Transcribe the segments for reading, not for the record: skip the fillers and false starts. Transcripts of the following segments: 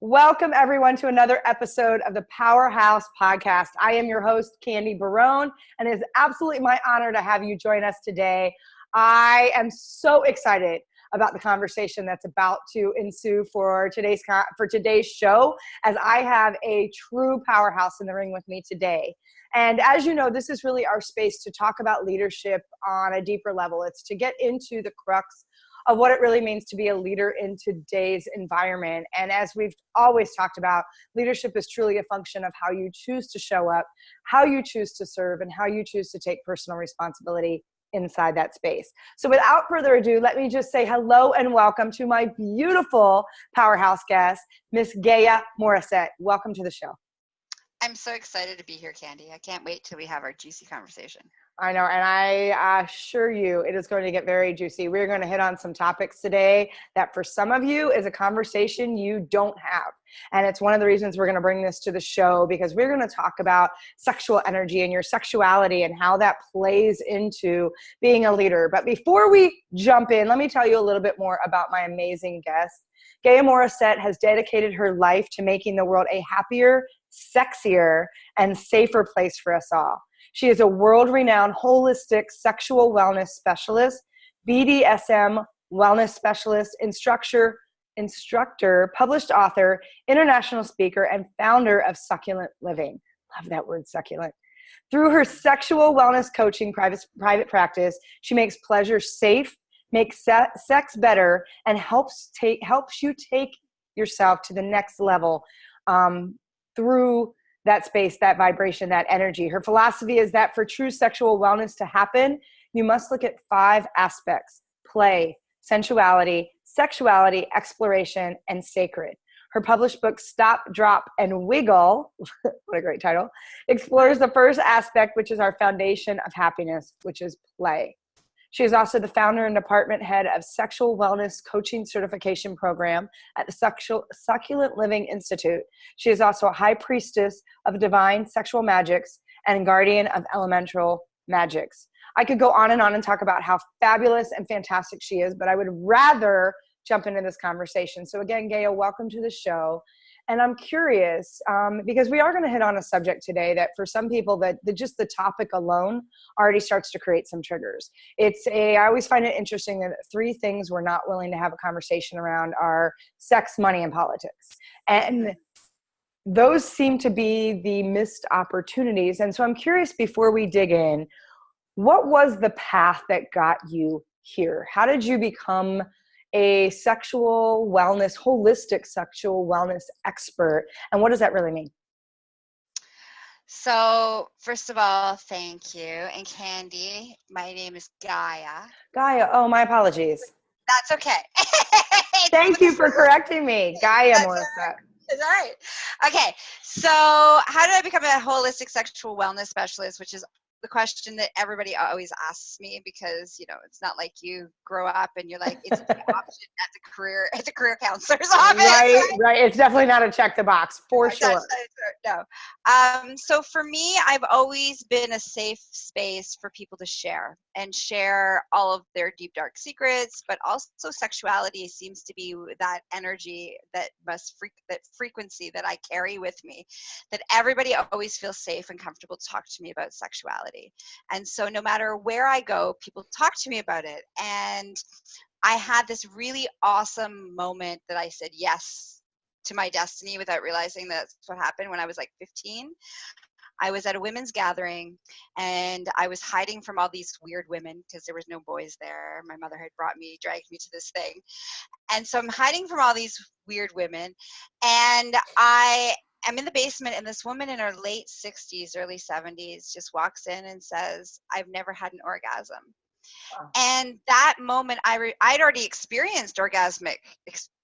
Welcome everyone to another episode of the Powerhouse Podcast. I am your host, Candy Barone, and it is absolutely my honor to have you join us today. I am so excited about the conversation that's about to ensue for today's show, as I have a true powerhouse in the ring with me today. And as you know, this is really our space to talk about leadership on a deeper level. It's to get into the crux of what it really means to be a leader in today's environment. And as we've always talked about, leadership is truly a function of how you choose to show up, how you choose to serve, and how you choose to take personal responsibility inside that space. So without further ado, let me just say hello and welcome to my beautiful powerhouse guest, Miss Gaia Morrissette. Welcome to the show. I'm so excited to be here, Candy. I can't wait till we have our juicy conversation. I know, and I assure you it is going to get very juicy. We're going to hit on some topics today that for some of you is a conversation you don't have. And it's one of the reasons we're going to bring this to the show, because we're going to talk about sexual energy and your sexuality and how that plays into being a leader. But before we jump in, let me tell you a little bit more about my amazing guest. Gaia Morrissette has dedicated her life to making the world a happier, sexier, and safer place for us all. She is a world-renowned holistic sexual wellness specialist, BDSM wellness specialist, instructor, published author, international speaker, and founder of Succulent Living. Love that word, succulent. Through her sexual wellness coaching private practice, she makes pleasure safe, makes sex better, and helps you take yourself to the next level through that space, that vibration, that energy. Her philosophy is that for true sexual wellness to happen, you must look at 5 aspects: play, sensuality, sexuality, exploration, and sacred. Her published book, Stop, Drop, and Wiggle, what a great title, explores the first aspect, which is our foundation of happiness, which is play. She is also the founder and department head of Sexual Wellness Coaching Certification Program at the Succulent Living Institute. She is also a high priestess of divine sexual magics and guardian of elemental magics. I could go on and talk about how fabulous and fantastic she is, but I would rather jump into this conversation. So again, Gaia, welcome to the show. And I'm curious, because we are going to hit on a subject today that for some people that just the topic alone already starts to create some triggers. I always find it interesting that 3 things we're not willing to have a conversation around are sex, money, and politics. And those seem to be the missed opportunities. And so I'm curious, before we dig in, what was the path that got you here? How did you become a sexual wellness, holistic sexual wellness expert? And what does that really mean? So first of all, thank you. And Candy, my name is Gaia. Gaia, oh, my apologies. That's okay. Thank you for correcting me. Gaia Morrissette. That's all right. Okay, so how did I become a holistic sexual wellness specialist, which is the question that everybody always asks me, because it's not like you grow up and you're like, it's an option as a career counselor's office. Right. It's definitely not a check the box for sure. No. So for me, I've always been a safe space for people to share all of their deep, dark secrets, but also sexuality seems to be that energy that that frequency that I carry with me, that everybody always feels safe and comfortable to talk to me about sexuality. And so no matter where I go, people talk to me about it. And I had this really awesome moment that I said yes to my destiny without realizing that's what happened when I was like 15. I was at a women's gathering and I was hiding from all these weird women because there was no boys there. My mother had dragged me to this thing. And so I'm hiding from all these weird women, and I'm in the basement, and this woman in her late 60s, early 70s just walks in and says, "I've never had an orgasm." Wow. And that moment, I'd already experienced orgasmic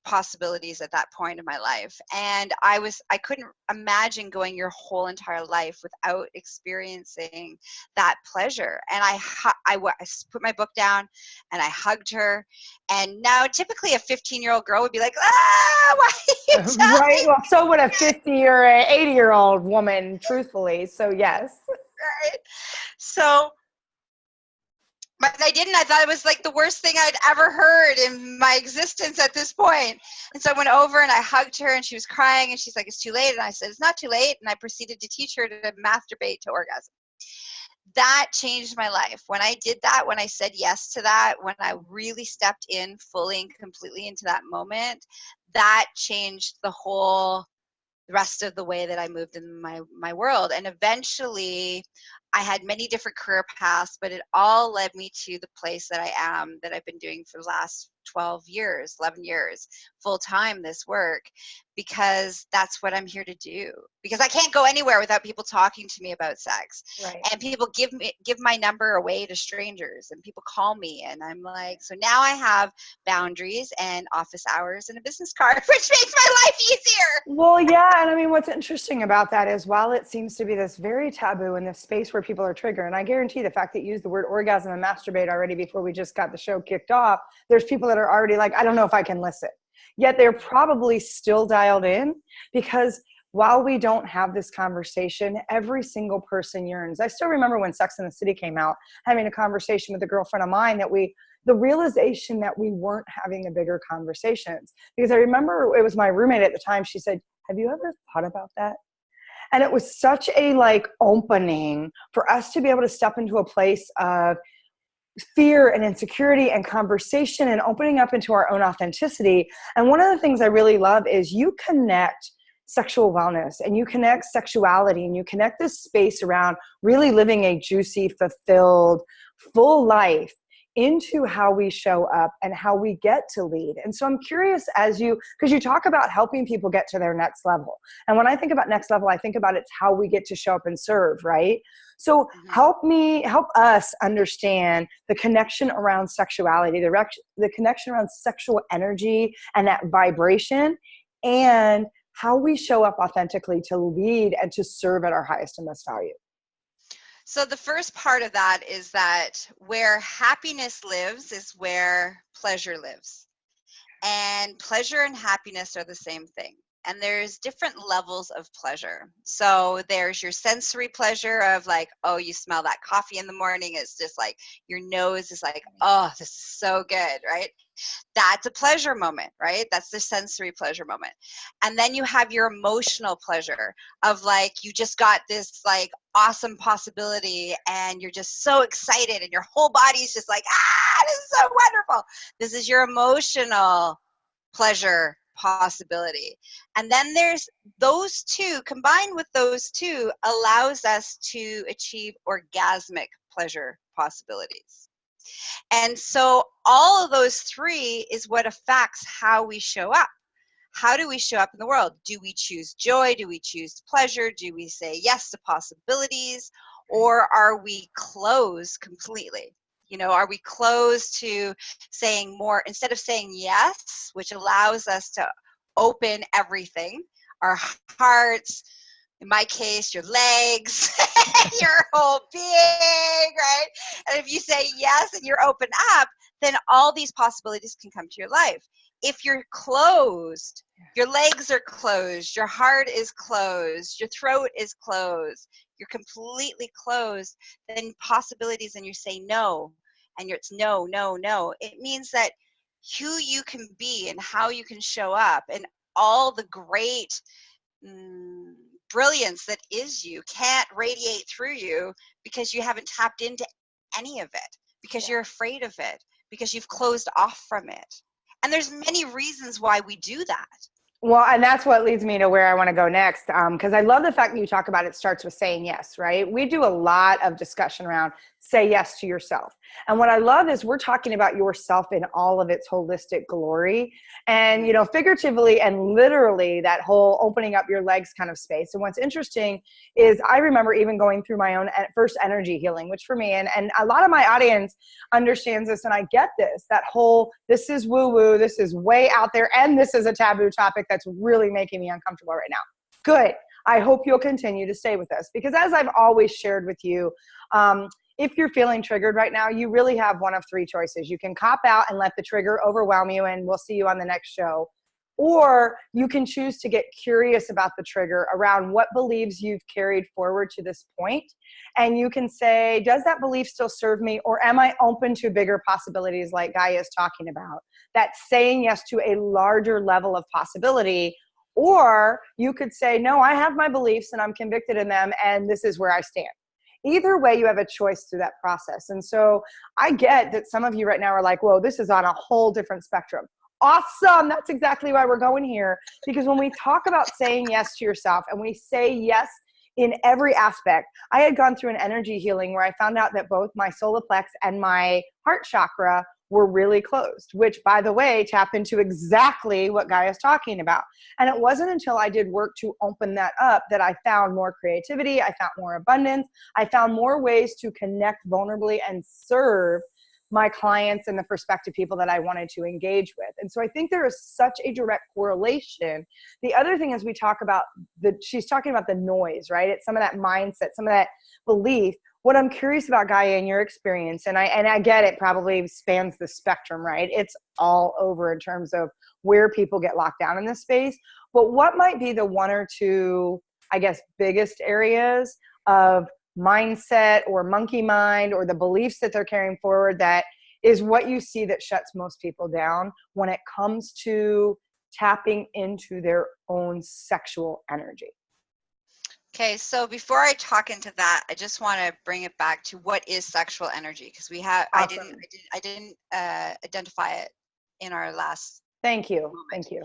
possibilities at that point in my life. And I couldn't imagine going your whole entire life without experiencing that pleasure. And I put my book down and I hugged her. And now typically a 15-year-old girl would be like, why are you telling Right. Well, so would a 50 or an 80-year-old woman, truthfully. So yes. Right. So But I didn't. I thought it was like the worst thing I'd ever heard in my existence at this point. And so I went over and I hugged her and she was crying and she's like, it's too late. And I said, it's not too late. And I proceeded to teach her to masturbate to orgasm. That changed my life. When I did that, when I said yes to that, when I really stepped in fully and completely into that moment, that changed the rest of the way that I moved in my world. And eventually I had many different career paths, but it all led me to the place that I am, that I've been doing for the last 11 years, full time, this work, because that's what I'm here to do. Because I can't go anywhere without people talking to me about sex. Right. And people give my number away to strangers, and people call me, and I'm like, so now I have boundaries and office hours and a business card, which makes my life easier. Well, yeah. And I mean, what's interesting about that is while it seems to be this very taboo in this space where people are triggered, and I guarantee the fact that you used the word orgasm and masturbate already before we just got the show kicked off, there's people that are already like, I don't know if I can listen. Yet they're probably still dialed in, because while we don't have this conversation, every single person yearns. I still remember when Sex and the City came out, having a conversation with a girlfriend of mine, that the realization that we weren't having the bigger conversations. Because I remember it was my roommate at the time, she said, have you ever thought about that? And it was such a opening for us to be able to step into a place of fear and insecurity and conversation and opening up into our own authenticity. And one of the things I really love is you connect sexual wellness and you connect sexuality and you connect this space around really living a juicy, fulfilled, full life into how we show up and how we get to lead. And so I'm curious, because you talk about helping people get to their next level. And when I think about next level, I think about it's how we get to show up and serve, right? So help us understand the connection around sexuality, the connection around sexual energy and that vibration, and how we show up authentically to lead and to serve at our highest and most value. So the first part of that is that where happiness lives is where pleasure lives. And pleasure and happiness are the same thing. And there's different levels of pleasure. So there's your sensory pleasure of like, oh, you smell that coffee in the morning. It's just like your nose is like, oh, this is so good, right? That's a pleasure moment, right? That's the sensory pleasure moment. And then you have your emotional pleasure of like, you just got this like awesome possibility and you're just so excited and your whole body's just like, this is so wonderful. This is your emotional pleasure possibility. And then there's those two, combined with those two, allows us to achieve orgasmic pleasure possibilities. And so all of those three is what affects how we show up. How do we show up in the world? Do we choose joy? Do we choose pleasure? Do we say yes to possibilities? Or are we closed completely? Are we closed to saying more, instead of saying yes, which allows us to open everything, our hearts, in my case, your legs, your whole being, right? And if you say yes and you're open up, then all these possibilities can come to your life. If you're closed, your legs are closed, your heart is closed, your throat is closed, you're completely closed, then possibilities, and you say no, and it's no, no, no. It means that who you can be and how you can show up and all the great brilliance that is you can't radiate through you because you haven't tapped into any of it, because you're afraid of it, because you've closed off from it. And there's many reasons why we do that. Well, and that's what leads me to where I want to go next, because I love the fact that you talk about it starts with saying yes, right? We do a lot of discussion around say yes to yourself. And what I love is we're talking about yourself in all of its holistic glory and, figuratively and literally that whole opening up your legs kind of space. And what's interesting is I remember even going through my own first energy healing, which for me, and a lot of my audience understands this, and I get this, that whole, this is woo-woo, this is way out there, and this is a taboo topic that's really making me uncomfortable right now. Good. I hope you'll continue to stay with us, because as I've always shared with you, if you're feeling triggered right now, you really have one of three choices. You can cop out and let the trigger overwhelm you, and we'll see you on the next show. Or you can choose to get curious about the trigger around what beliefs you've carried forward to this point. And you can say, does that belief still serve me? Or am I open to bigger possibilities like Gaia is talking about? That's saying yes to a larger level of possibility. Or you could say, no, I have my beliefs and I'm convicted in them and this is where I stand. Either way, you have a choice through that process. And so I get that some of you right now are like, whoa, this is on a whole different spectrum. Awesome. That's exactly why we're going here. Because when we talk about saying yes to yourself and we say yes in every aspect, I had gone through an energy healing where I found out that both my solar plex and my heart chakra were really closed, which, by the way, tap into exactly what Gaia is talking about. And it wasn't until I did work to open that up that I found more creativity, I found more abundance, I found more ways to connect vulnerably and serve my clients and the prospective people that I wanted to engage with. And so I think there is such a direct correlation. The other thing is we talk about she's talking about the noise, right? It's some of that mindset, some of that belief. What I'm curious about, Gaia, in your experience, and I get it probably spans the spectrum, right? It's all over in terms of where people get locked down in this space. But what might be the one or two, I guess, biggest areas of mindset or monkey mind or the beliefs that they're carrying forward that is what you see that shuts most people down when it comes to tapping into their own sexual energy? Okay, so before I talk into that, I just want to bring it back to what is sexual energy, because we have Awesome. I didn't identify it in our last. Thank you. moment. Thank you.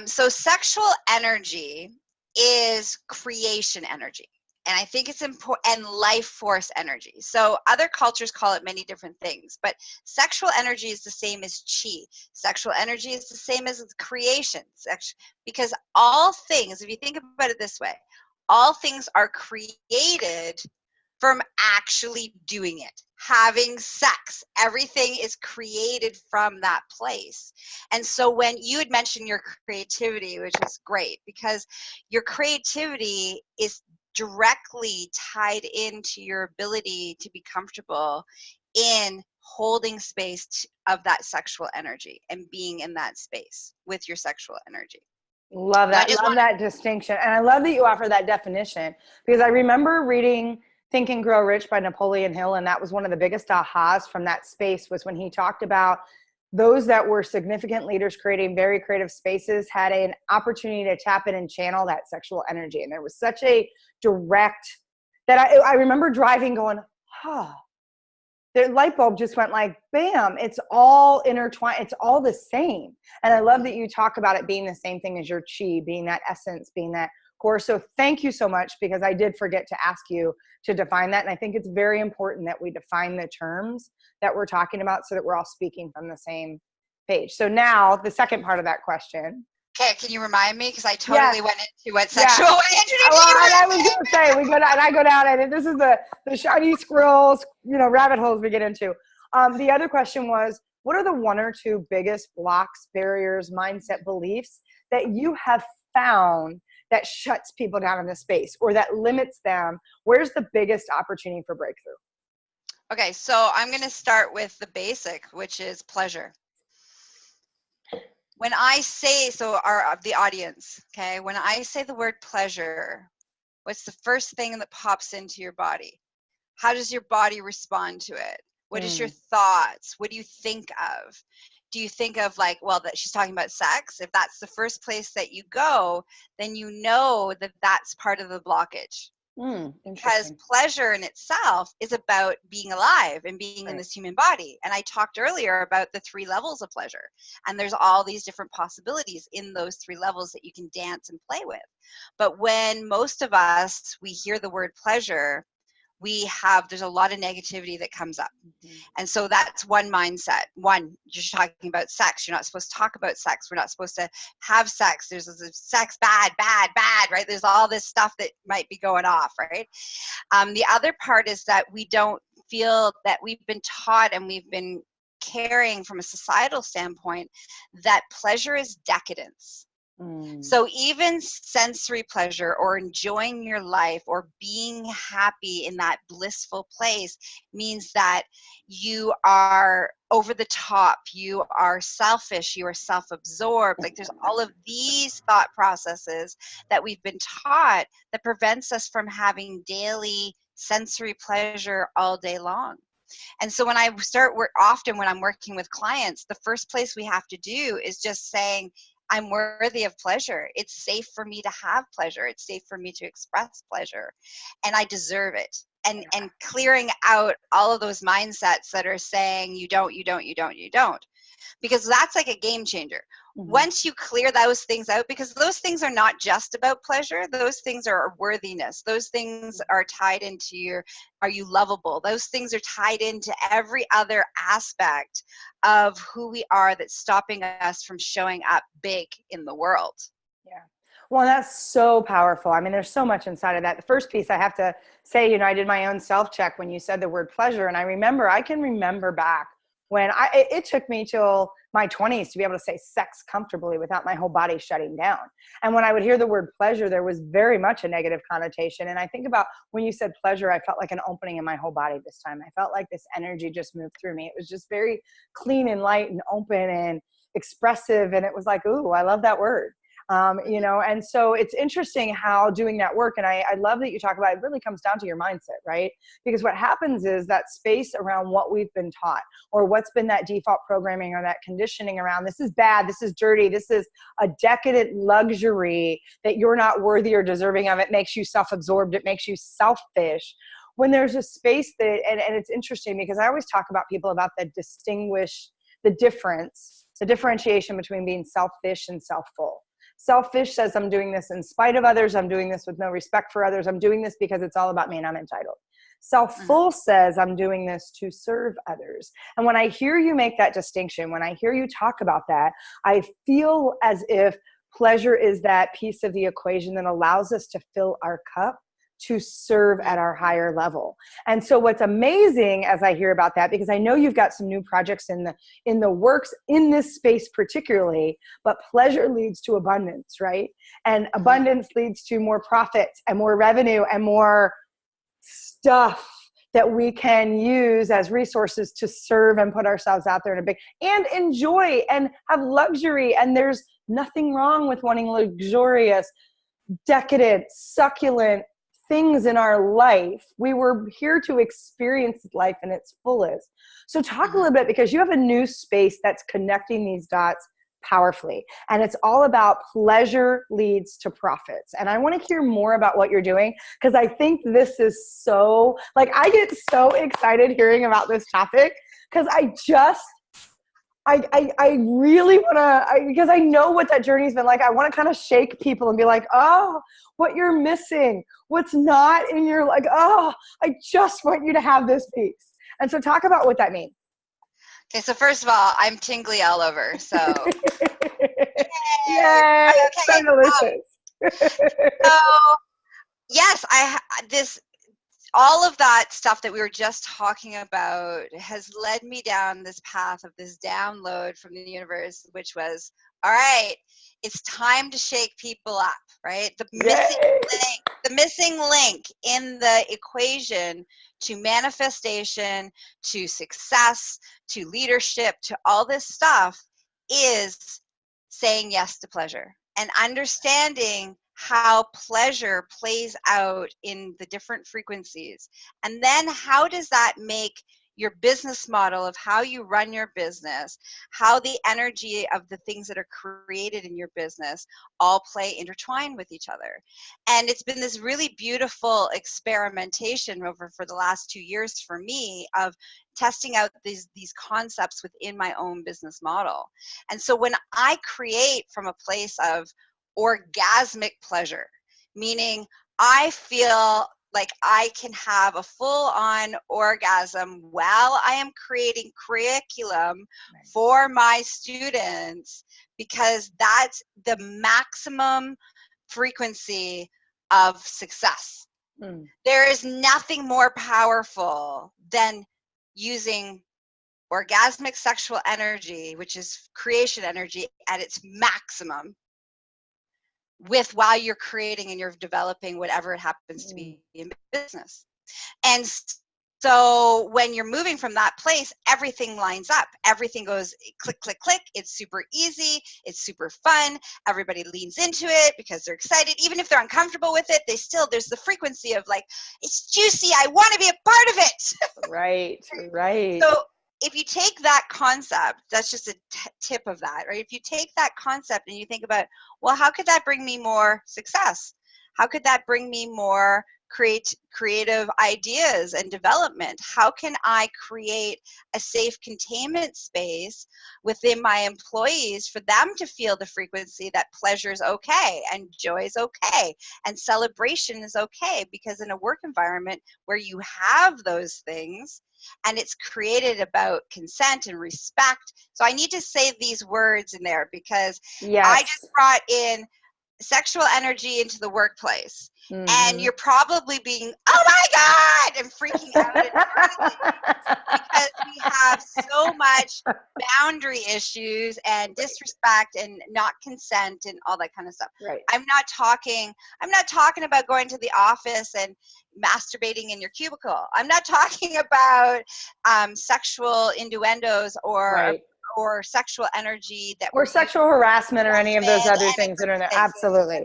So sexual energy is creation energy. And I think it's important, and life force energy. So other cultures call it many different things, but sexual energy is the same as chi. Sexual energy is the same as creation, because all things, if you think about it this way, all things are created from actually doing it, having sex. Everything is created from that place. And so when you had mentioned your creativity, which is great, because your creativity is directly tied into your ability to be comfortable in holding space of that sexual energy and being in that space with your sexual energy. Love that. Love that distinction. And I love that you offer that definition, because I remember reading Think and Grow Rich by Napoleon Hill. And that was one of the biggest ahas from that space, was when he talked about those that were significant leaders creating very creative spaces had an opportunity to tap in and channel that sexual energy. And there was such a direct that I remember driving going, the light bulb just went like, bam, it's all intertwined. It's all the same. And I love that you talk about it being the same thing as your chi, being that essence, being that core. So thank you so much, because I did forget to ask you to define that. And I think it's very important that we define the terms that we're talking about so that we're all speaking from the same page. So now the second part of that question. Okay, can you remind me? Because I totally went into what I sexual was going to say, I go down, and this is the shiny squirrels, rabbit holes we get into. The other question was, what are the one or two biggest blocks, barriers, mindset beliefs that you have found that shuts people down in this space or that limits them? Where's the biggest opportunity for breakthrough? Okay, so I'm going to start with the basic, which is pleasure. When I say, the audience, okay, when I say the word pleasure, what's the first thing that pops into your body? How does your body respond to it? What is your thoughts? What do you think of? Do you think of like, well, that she's talking about sex? If that's the first place that you go, then you know that that's part of the blockage. Because pleasure in itself is about being alive and being in this human body. And I talked earlier about the 3 levels of pleasure. And there's all these different possibilities in those 3 levels that you can dance and play with. But when most of us, we hear the word pleasure, there's a lot of negativity that comes up. And so that's one mindset. One, you're talking about sex. You're not supposed to talk about sex. We're not supposed to have sex. There's sex, bad, right? There's all this stuff that might be going off, right? The other part is that we don't feel that we've been taught and we've been carrying from a societal standpoint that pleasure is decadence. Mm. So even sensory pleasure or enjoying your life or being happy in that blissful place means that you are over the top, you are selfish, you are self-absorbed. Like there's all of these thought processes that we've been taught that prevents us from having daily sensory pleasure all day long. And so when I start work, often when I'm working with clients, the first place we have to do is just saying, I'm worthy of pleasure. It's safe for me to have pleasure. It's safe for me to express pleasure, and I deserve it. And clearing out all of those mindsets that are saying you don't, you don't, you don't, you don't, because that's like a game changer. Mhm. Once you clear those things out, because those things are not just about pleasure, those things are worthiness, those things are tied into your, are you lovable, those things are tied into every other aspect of who we are that's stopping us from showing up big in the world. Yeah. Well, that's so powerful. I mean, there's so much inside of that. The first piece I have to say, you know, I did my own self-check when you said the word pleasure. And I can remember back when it took me till my 20s to be able to say sex comfortably without my whole body shutting down. And when I would hear the word pleasure, there was very much a negative connotation. And I think about when you said pleasure, I felt like an opening in my whole body this time. I felt like this energy just moved through me. It was just very clean and light and open and expressive. And it was like, ooh, I love that word. You know, and so it's interesting how doing that work, and I love that you talk about it, really comes down to your mindset, right? Because what happens is that space around what we've been taught or what's been that default programming or that conditioning around this is bad, this is dirty, this is a decadent luxury that you're not worthy or deserving of. It makes you self-absorbed, it makes you selfish. When there's a space that, and it's interesting because I always talk about people about the differentiation between being selfish and self-full. Selfish says I'm doing this in spite of others. I'm doing this with no respect for others. I'm doing this because it's all about me and I'm entitled. Self-full says I'm doing this to serve others. And when I hear you make that distinction, when I hear you talk about that, I feel as if pleasure is that piece of the equation that allows us to fill our cup to serve at our higher level. And so what's amazing as I hear about that, because I know you've got some new projects in the works in this space particularly, but pleasure leads to abundance, right? And abundance leads to more profits and more revenue and more stuff that we can use as resources to serve and put ourselves out there in a big, and enjoy and have luxury. And there's nothing wrong with wanting luxurious, decadent, succulent things in our life. We were here to experience life in its fullest. So talk a little bit, because you have a new space that's connecting these dots powerfully. And it's all about pleasure leads to profits. And I want to hear more about what you're doing, because I think this is so, like, I get so excited hearing about this topic, because I really want to, because I know what that journey's been like. I want to kind of shake people and be like, oh, what you're missing, what's not in your, like, oh, I just want you to have this piece. And so talk about what that means. Okay, so first of all, I'm tingly all over, so. Yay, so delicious. So, yes, all of that stuff that we were just talking about has led me down this path of this download from the universe, which was, all right, it's time to shake people up, right? The missing link in the equation to manifestation, to success, to leadership, to all this stuff is saying yes to pleasure and understanding how pleasure plays out in the different frequencies. And then how does that make your business model of how you run your business, how the energy of the things that are created in your business all play intertwined with each other. And it's been this really beautiful experimentation for the last 2 years for me of testing out these concepts within my own business model. And so when I create from a place of orgasmic pleasure, meaning I feel like I can have a full-on orgasm while I am creating curriculum for my students, because that's the maximum frequency of success. There is nothing more powerful than using orgasmic sexual energy, which is creation energy, at its maximum, with while you're creating and you're developing whatever it happens to be in business. And so when you're moving from that place, everything lines up. Everything goes click, click, click. It's super easy. It's super fun. Everybody leans into it because they're excited. Even if they're uncomfortable with it, there's the frequency of like, it's juicy. I want to be a part of it. Right, right. So if you take that concept, that's just a tip of that, right? If you take that concept and you think about, well, how could that bring me more success? How could that bring me more creative ideas and development? How can I create a safe containment space within my employees for them to feel the frequency that pleasure is okay and joy is okay and celebration is okay? Because in a work environment where you have those things and it's created about consent and respect. So I need to say these words in there because I just brought in sexual energy into the workplace. And you're probably being, oh my God, and freaking out because we have so much boundary issues and disrespect and not consent and all that kind of stuff. Right. I'm not talking about going to the office and masturbating in your cubicle. I'm not talking about sexual innuendos or sexual energy or sexual harassment or any of those other things that are there. Absolutely.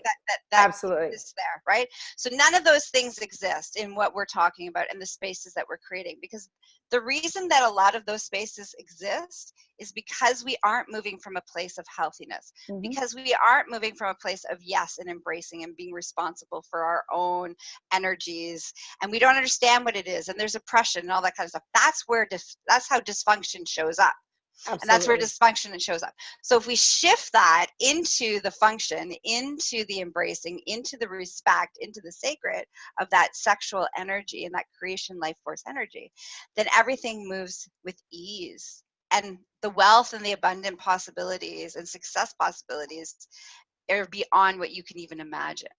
That absolutely is there, right? So none of those things exist in what we're talking about in the spaces that we're creating, because the reason that a lot of those spaces exist is because we aren't moving from a place of healthiness, because we aren't moving from a place of yes and embracing and being responsible for our own energies, and we don't understand what it is, and there's oppression and all that kind of stuff. That's how dysfunction shows up. Absolutely. And that's where dysfunction shows up. So if we shift that into the function, into the embracing, into the respect, into the sacred of that sexual energy and that creation life force energy, then everything moves with ease. And the wealth and the abundant possibilities and success possibilities are beyond what you can even imagine.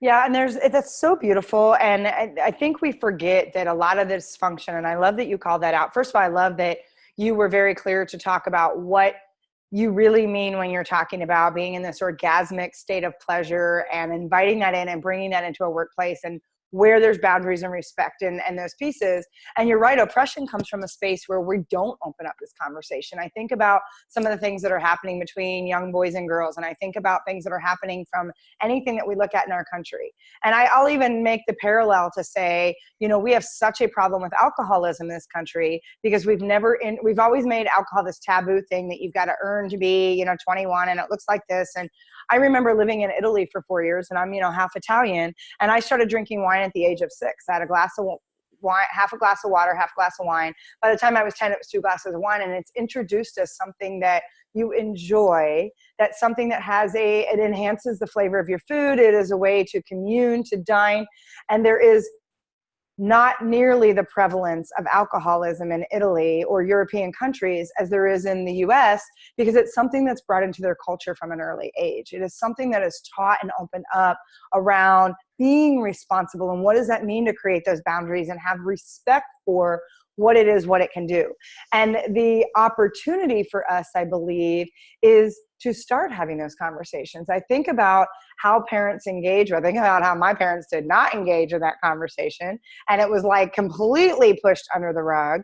Yeah, and that's so beautiful. And I think we forget that a lot of this function, and I love that you called that out. First of all, I love that you were very clear to talk about what you really mean when you're talking about being in this orgasmic state of pleasure and inviting that in and bringing that into a workplace and where there's boundaries and respect and those pieces. And you're right, oppression comes from a space where we don't open up this conversation. I think about some of the things that are happening between young boys and girls, and I think about things that are happening from anything that we look at in our country. And I'll even make the parallel to say, we have such a problem with alcoholism in this country because we've always made alcohol this taboo thing that you've got to earn to be, 21, and it looks like this. And I remember living in Italy for 4 years, and I'm, half Italian, and I started drinking wine at the age of 6. I had a glass of wine, half a glass of water, half a glass of wine. By the time I was 10, it was 2 glasses of wine, and it's introduced as something that you enjoy, that's something that it enhances the flavor of your food. It is a way to commune, to dine, and there is not nearly the prevalence of alcoholism in Italy or European countries as there is in the US, because it's something that's brought into their culture from an early age. It is something that is taught and opened up around being responsible and what does that mean to create those boundaries and have respect for what it is, what it can do. And the opportunity for us, I believe, is to start having those conversations. I think about how parents engage, or I think about how my parents did not engage in that conversation. And it was like completely pushed under the rug.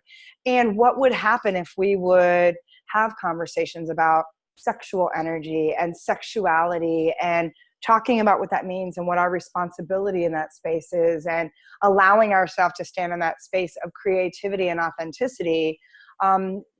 And what would happen if we would have conversations about sexual energy and sexuality and talking about what that means and what our responsibility in that space is, and allowing ourselves to stand in that space of creativity and authenticity.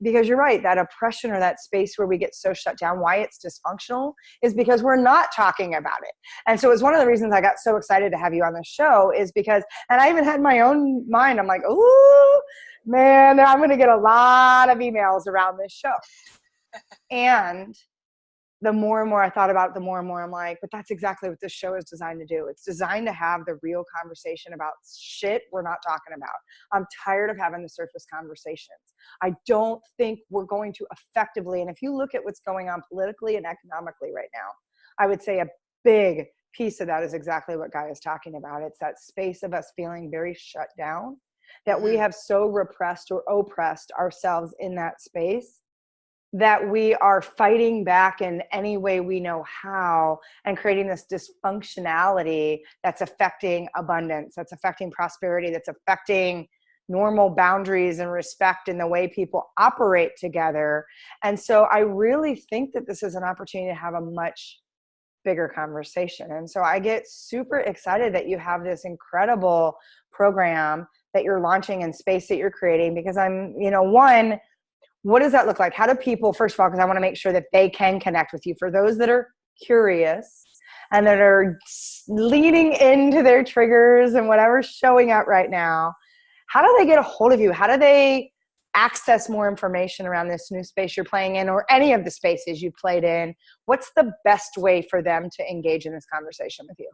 Because you're right, that oppression or that space where we get so shut down, why it's dysfunctional is because we're not talking about it. And so it's one of the reasons I got so excited to have you on the show is because, and I even had my own mind, I'm like, ooh, man, I'm going to get a lot of emails around this show. And the more and more I thought about it, the more and more I'm like, but that's exactly what this show is designed to do. It's designed to have the real conversation about shit we're not talking about. I'm tired of having the surface conversations. I don't think we're going to effectively, and if you look at what's going on politically and economically right now, I would say a big piece of that is exactly what Gaia is talking about. It's that space of us feeling very shut down, that we have so repressed or oppressed ourselves in that space that we are fighting back in any way we know how and creating this dysfunctionality that's affecting abundance, that's affecting prosperity, that's affecting normal boundaries and respect in the way people operate together. And so I really think that this is an opportunity to have a much bigger conversation. And so I get super excited that you have this incredible program that you're launching and space that you're creating, because I'm, one, what does that look like? How do people, first of all, because I want to make sure that they can connect with you. For those that are curious and that are leaning into their triggers and whatever's showing up right now, how do they get a hold of you? How do they access more information around this new space you're playing in, or any of the spaces you've played in? What's the best way for them to engage in this conversation with you?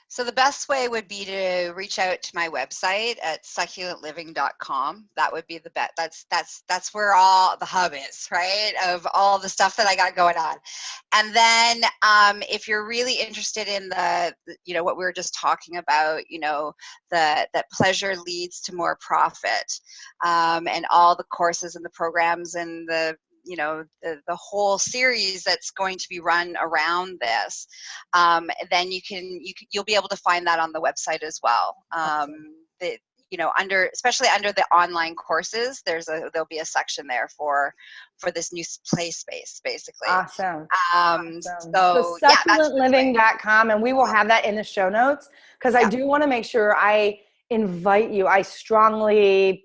So the best way would be to reach out to my website at succulentliving.com. That would be the best. That's where all the hub is, right? Of all the stuff that I got going on. And then if you're really interested in the what we were just talking about, that pleasure leads to more profit, and all the courses and the programs and the whole series that's going to be run around this, then you'll be able to find that on the website as well. Especially under the online courses, there'll be a section there for this new play space, basically. Awesome. So succulentliving.com, and we will have that in the show notes, because I do want to make sure I strongly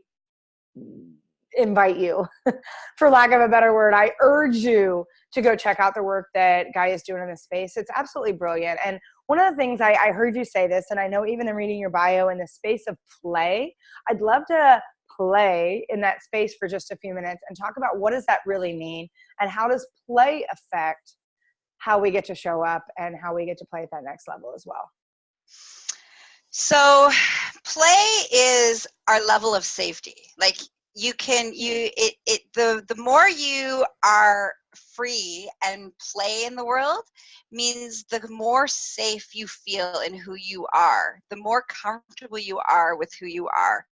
invite you, for lack of a better word. I urge you to go check out the work that Gaia is doing in this space. It's absolutely brilliant. And one of the things I heard you say this, and I know even in reading your bio, in the space of play, I'd love to play in that space for just a few minutes and talk about what does that really mean, and how does play affect how we get to show up and how we get to play at that next level as well. So play is our level of safety. Like, the more you are free and play in the world means the more safe you feel in who you are, the more comfortable you are with who you are.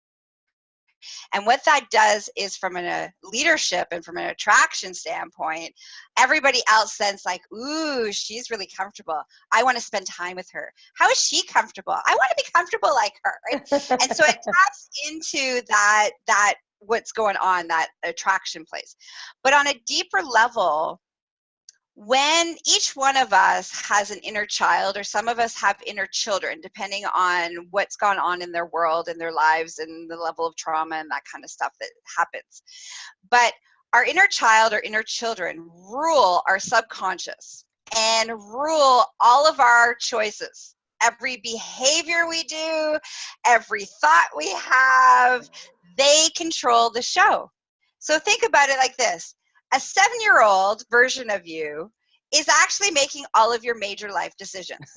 And what that does is, from a leadership and from an attraction standpoint, everybody else sense like, ooh, she's really comfortable. I want to spend time with her. How is she comfortable? I want to be comfortable like her, right? And so it taps into that what's going on, that attraction place. But on a deeper level, when each one of us has an inner child, or some of us have inner children, depending on what's gone on in their world and their lives and the level of trauma and that kind of stuff that happens. But our inner child or inner children rule our subconscious and rule all of our choices. Every behavior we do, every thought we have, they control the show. So think about it like this. A 7-year-old version of you is actually making all of your major life decisions.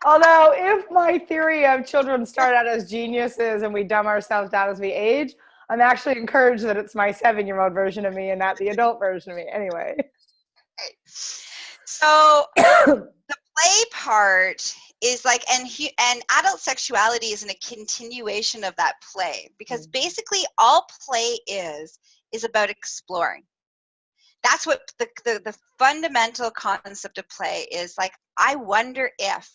Although, if my theory of children start out as geniuses and we dumb ourselves down as we age, I'm actually encouraged that it's my 7-year-old version of me and not the adult version of me. Anyway. So the play part is like, and adult sexuality is in a continuation of that play, because basically all play is about exploring. That's what the fundamental concept of play is. Like, I wonder if,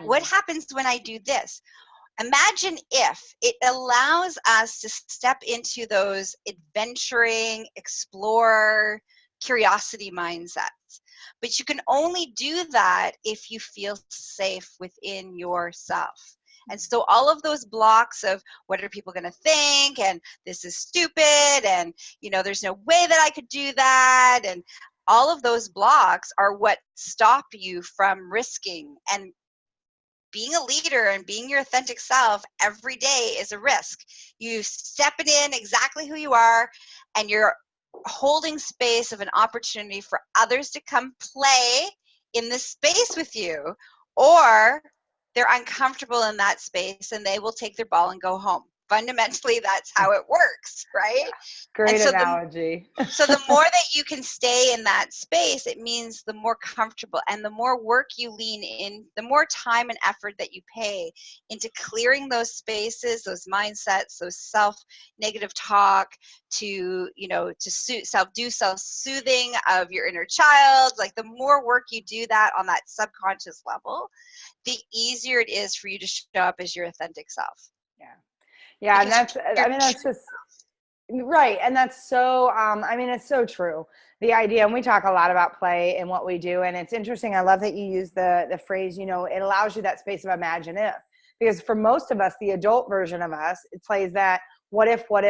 what happens when I do this? Imagine if it allows us to step into those adventuring, explore, curiosity mindsets. But you can only do that if you feel safe within yourself. And so all of those blocks of what are people going to think, and this is stupid, and there's no way that I could do that, and all of those blocks are what stop you from risking. And being a leader and being your authentic self every day is a risk. You stepping in exactly who you are, and you're holding space of an opportunity for others to come play in this space with you, or they're uncomfortable in that space and they will take their ball and go home. fundamentally, that's how it works, right? Great And so analogy. so the more that you can stay in that space, it means the more comfortable and the more work you lean in, the more time and effort that you pay into clearing those spaces, those mindsets, those self-negative talk, to, you know, to self-soothing of your inner child. Like, the more work you do that on that subconscious level, the easier it is for you to show up as your authentic self. Yeah. Yeah. And Because that's just right. And that's so, it's so true. The idea, and we talk a lot about play and what we do. And it's interesting. I love that you use the phrase, you know, it allows you that space of imagine if, because for most of us, the adult version of us, it plays that what if, what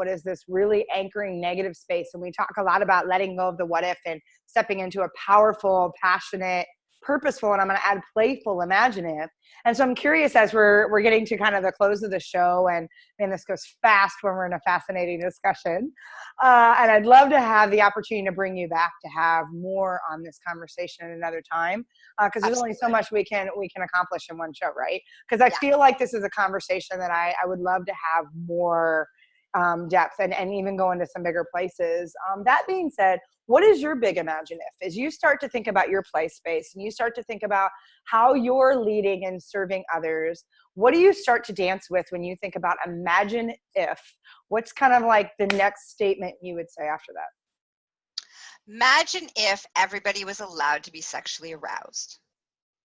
is this really anchoring negative space. And we talk a lot about letting go of the what if and stepping into a powerful, passionate, purposeful, and I'm going to add playful, imaginative. And so I'm curious, as we're getting to kind of the close of the show, and this goes fast when we're in a fascinating discussion, and I'd love to have the opportunity to bring you back to have more on this conversation at another time, because there's only so much we can accomplish in one show, right? Because I feel like this is a conversation that I would love to have more depth and even go into some bigger places. That being said, what is your big imagine if? As you start to think about your play space and you start to think about how you're leading and serving others, what do you start to dance with when you think about imagine if? What's kind of like the next statement you would say after that? Imagine if everybody was allowed to be sexually aroused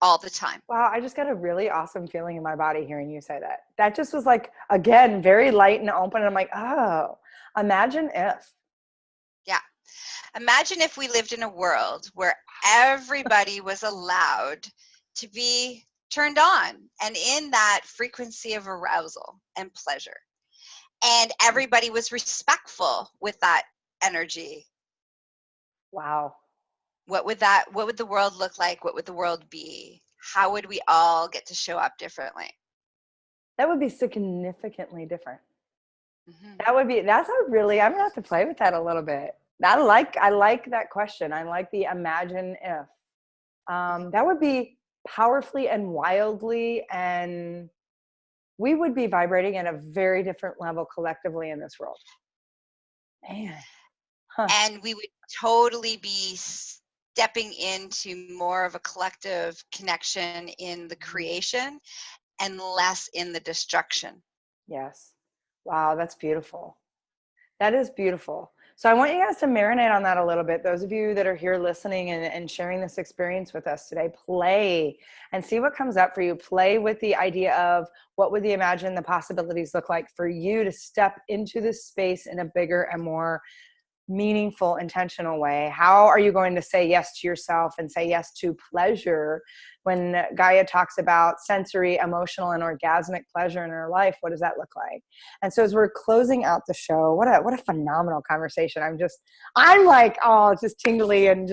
all the time. Wow, I just got a really awesome feeling in my body hearing you say that. That just was like, again, very light and open. And I'm like, oh, imagine if. Yeah. Imagine if we lived in a world where everybody was allowed to be turned on and in that frequency of arousal and pleasure. And everybody was respectful with that energy. Wow. What would the world look like? What would the world be? How would we all get to show up differently? That would be significantly different. Mm-hmm. I'm gonna have to play with that a little bit. I like that question. I like the imagine if. That would be powerfully and wildly, and we would be vibrating at a very different level collectively in this world. Man. Huh. And we would totally be stepping into more of a collective connection in the creation and less in the destruction. Yes. Wow, that's beautiful. That is beautiful. So I want you guys to marinate on that a little bit. Those of you that are here listening and sharing this experience with us today, play and see what comes up for you. Play with the idea of what would the possibilities look like for you to step into this space in a bigger and more meaningful, intentional way. How are you going to say yes to yourself and say yes to pleasure? When Gaia talks about sensory, emotional, and orgasmic pleasure in our life, what does that look like? And so as we're closing out the show, what a phenomenal conversation. I'm like, oh, just tingly and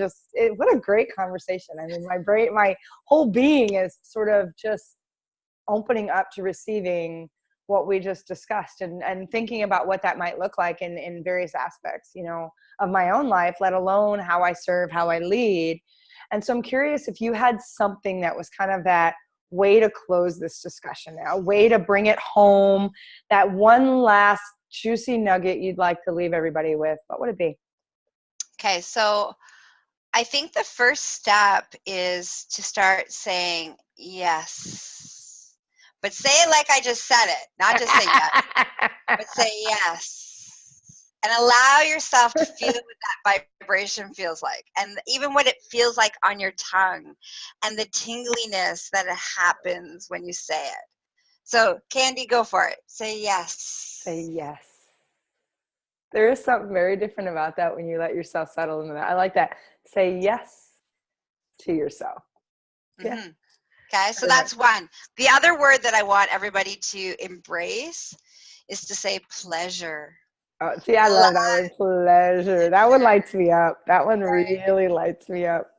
what a great conversation. I mean, my whole being is sort of just opening up to receiving what we just discussed and thinking about what that might look like in various aspects, you know, of my own life, let alone how I serve, how I lead. And so I'm curious if you had something that was kind of that way to close this discussion now, a way to bring it home, that one last juicy nugget you'd like to leave everybody with, what would it be? Okay, so I think the first step is to start saying yes. But say it like I just said it, not just say yes, but say yes. And allow yourself to feel what that vibration feels like. And even what it feels like on your tongue and the tingliness that it happens when you say it. So, Candy, go for it. Say yes. Say yes. There is something very different about that when you let yourself settle into that. I like that. Say yes to yourself. Yeah. Mm-hmm. Okay, so that's one. The other word that I want everybody to embrace is to say pleasure. Oh, see, I love that word, pleasure. That one lights me up. That one really lights me up.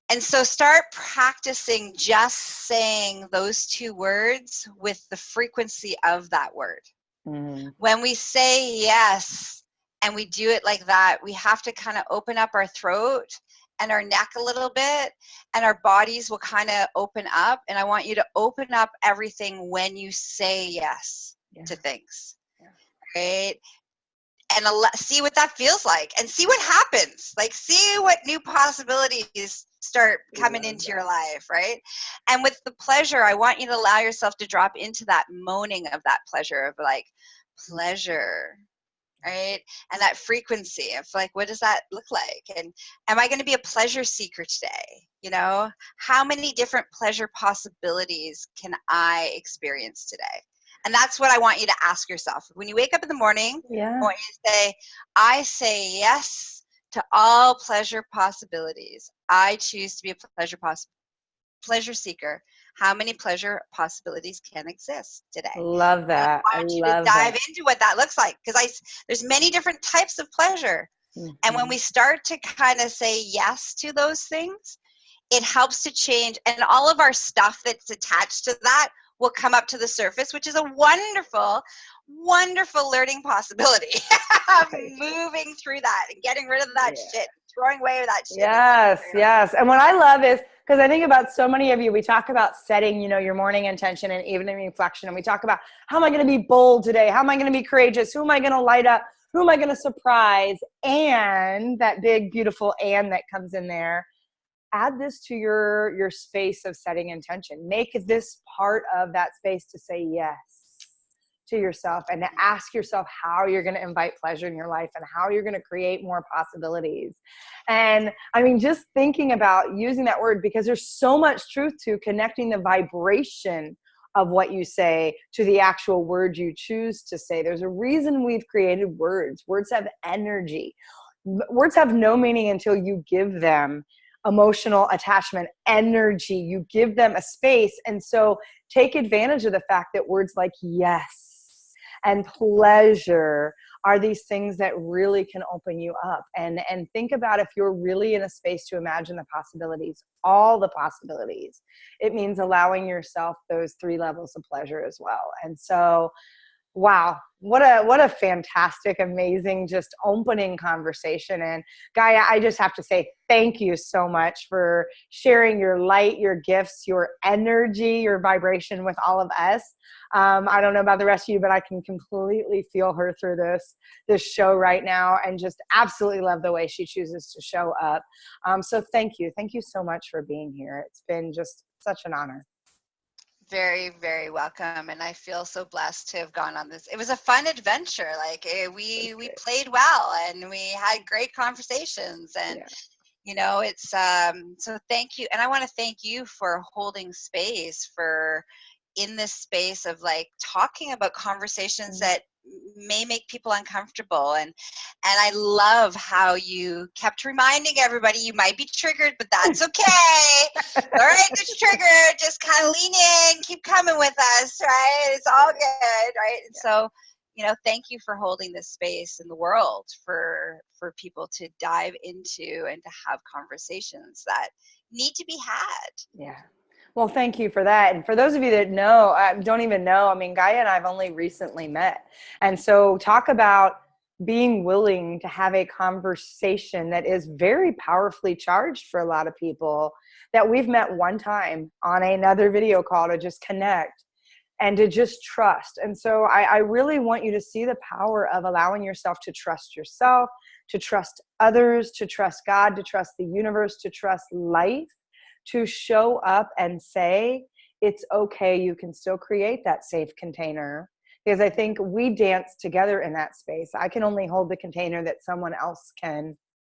And so start practicing just saying those two words with the frequency of that word. Mm-hmm. When we say yes and we do it like that, we have to kind of open up our throat and our neck a little bit, and our bodies will kind of open up. And I want you to open up everything when you say yes. to things, Yeah. right? And see what that feels like, and see what happens. Like, see what new possibilities start coming into your life, right? And with the pleasure, I want you to allow yourself to drop into that moaning of that pleasure, of like, pleasure, right? And that frequency of like, what does that look like? And am I going to be a pleasure seeker today? You know, how many different pleasure possibilities can I experience today? And that's what I want you to ask yourself. When you wake up in the morning, I want you to say, I say yes to all pleasure possibilities. I choose to be a pleasure seeker. How many pleasure possibilities can exist today? Love that. I want you to dive into what that looks like, because there's many different types of pleasure. Mm-hmm. And when we start to kind of say yes to those things, it helps to change, and all of our stuff that's attached to that will come up to the surface, which is a wonderful, wonderful learning possibility. Moving through that and getting rid of that shit, throwing away that shit. Yes. And what I love is, because I think about so many of you, we talk about setting, you know, your morning intention and evening reflection. And we talk about, how am I going to be bold today? How am I going to be courageous? Who am I going to light up? Who am I going to surprise? And that big, beautiful and that comes in there. Add this to your space of setting intention. Make this part of that space to say yes to yourself, and to ask yourself how you're going to invite pleasure in your life and how you're going to create more possibilities. And I mean, just thinking about using that word, because there's so much truth to connecting the vibration of what you say to the actual word you choose to say. There's a reason we've created words. Words have energy. Words have no meaning until you give them emotional attachment, energy. You give them a space. And so take advantage of the fact that words like yes and pleasure are these things that really can open you up. And think about, if you're really in a space to imagine the possibilities, all the possibilities, it means allowing yourself those 3 levels of pleasure as well. And so, wow, what a fantastic, amazing, just opening conversation. And Gaia, I just have to say thank you so much for sharing your light, your gifts, your energy, your vibration with all of us. I don't know about the rest of you, but I can completely feel her through this show right now, and just absolutely love the way she chooses to show up. So thank you. Thank you so much for being here. It's been just such an honor. Very, very welcome. And I feel so blessed to have gone on this. It was a fun adventure. Like, we played well, and we had great conversations, and you know, it's so thank you. And I want to thank you for holding space in this space of like talking about conversations that may make people uncomfortable. And I love how you kept reminding everybody, you might be triggered, but that's okay. All right, it's triggered. Just kind of lean in, keep coming with us, right? It's all good, right? And so, you know, thank you for holding this space in the world for people to dive into and to have conversations that need to be had. Yeah. Well, thank you for that. And for those of you that don't even know, I mean, Gaia and I have only recently met. And so talk about being willing to have a conversation that is very powerfully charged for a lot of people, that we've met one time on another video call to just connect and to just trust. And so I really want you to see the power of allowing yourself to trust yourself, to trust others, to trust God, to trust the universe, to trust life, to show up and say, it's okay, you can still create that safe container. Because I think we dance together in that space. I can only hold the container that someone else can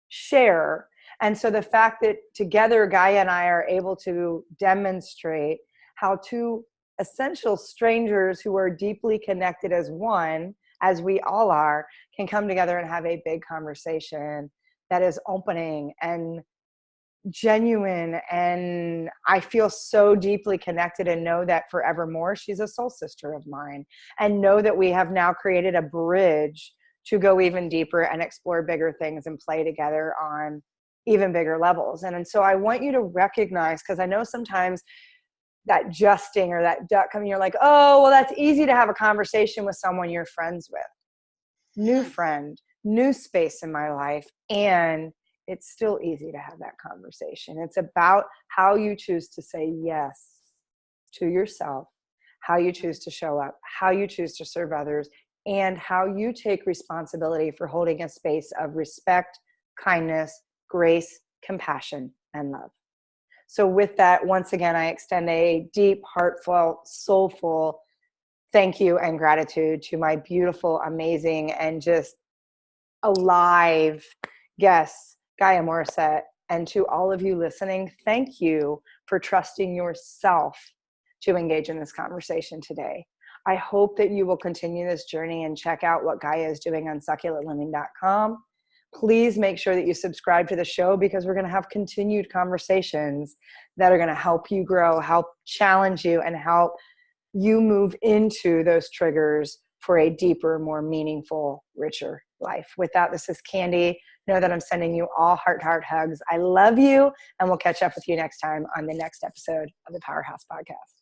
share. And so the fact that together Gaia and I are able to demonstrate how 2 essential strangers who are deeply connected as one, as we all are, can come together and have a big conversation that is opening and genuine. And I feel so deeply connected, and know that forevermore she's a soul sister of mine, and know that we have now created a bridge to go even deeper and explore bigger things and play together on even bigger levels. And so I want you to recognize, because I know sometimes that justing or that duck coming, you're like, oh, well, that's easy to have a conversation with someone you're friends with. New friend, new space in my life, and it's still easy to have that conversation. It's about how you choose to say yes to yourself, how you choose to show up, how you choose to serve others, and how you take responsibility for holding a space of respect, kindness, grace, compassion, and love. So with that, once again, I extend a deep, heartfelt, soulful thank you and gratitude to my beautiful, amazing, and just alive guests, Gaia Morrissette, and to all of you listening, thank you for trusting yourself to engage in this conversation today. I hope that you will continue this journey and check out what Gaia is doing on succulentliving.com. Please make sure that you subscribe to the show, because we're going to have continued conversations that are going to help you grow, help challenge you, and help you move into those triggers for a deeper, more meaningful, richer life. With that, this is Candy. Know that I'm sending you all heart hugs. I love you, and we'll catch up with you next time on the next episode of the Powerhouse Podcast.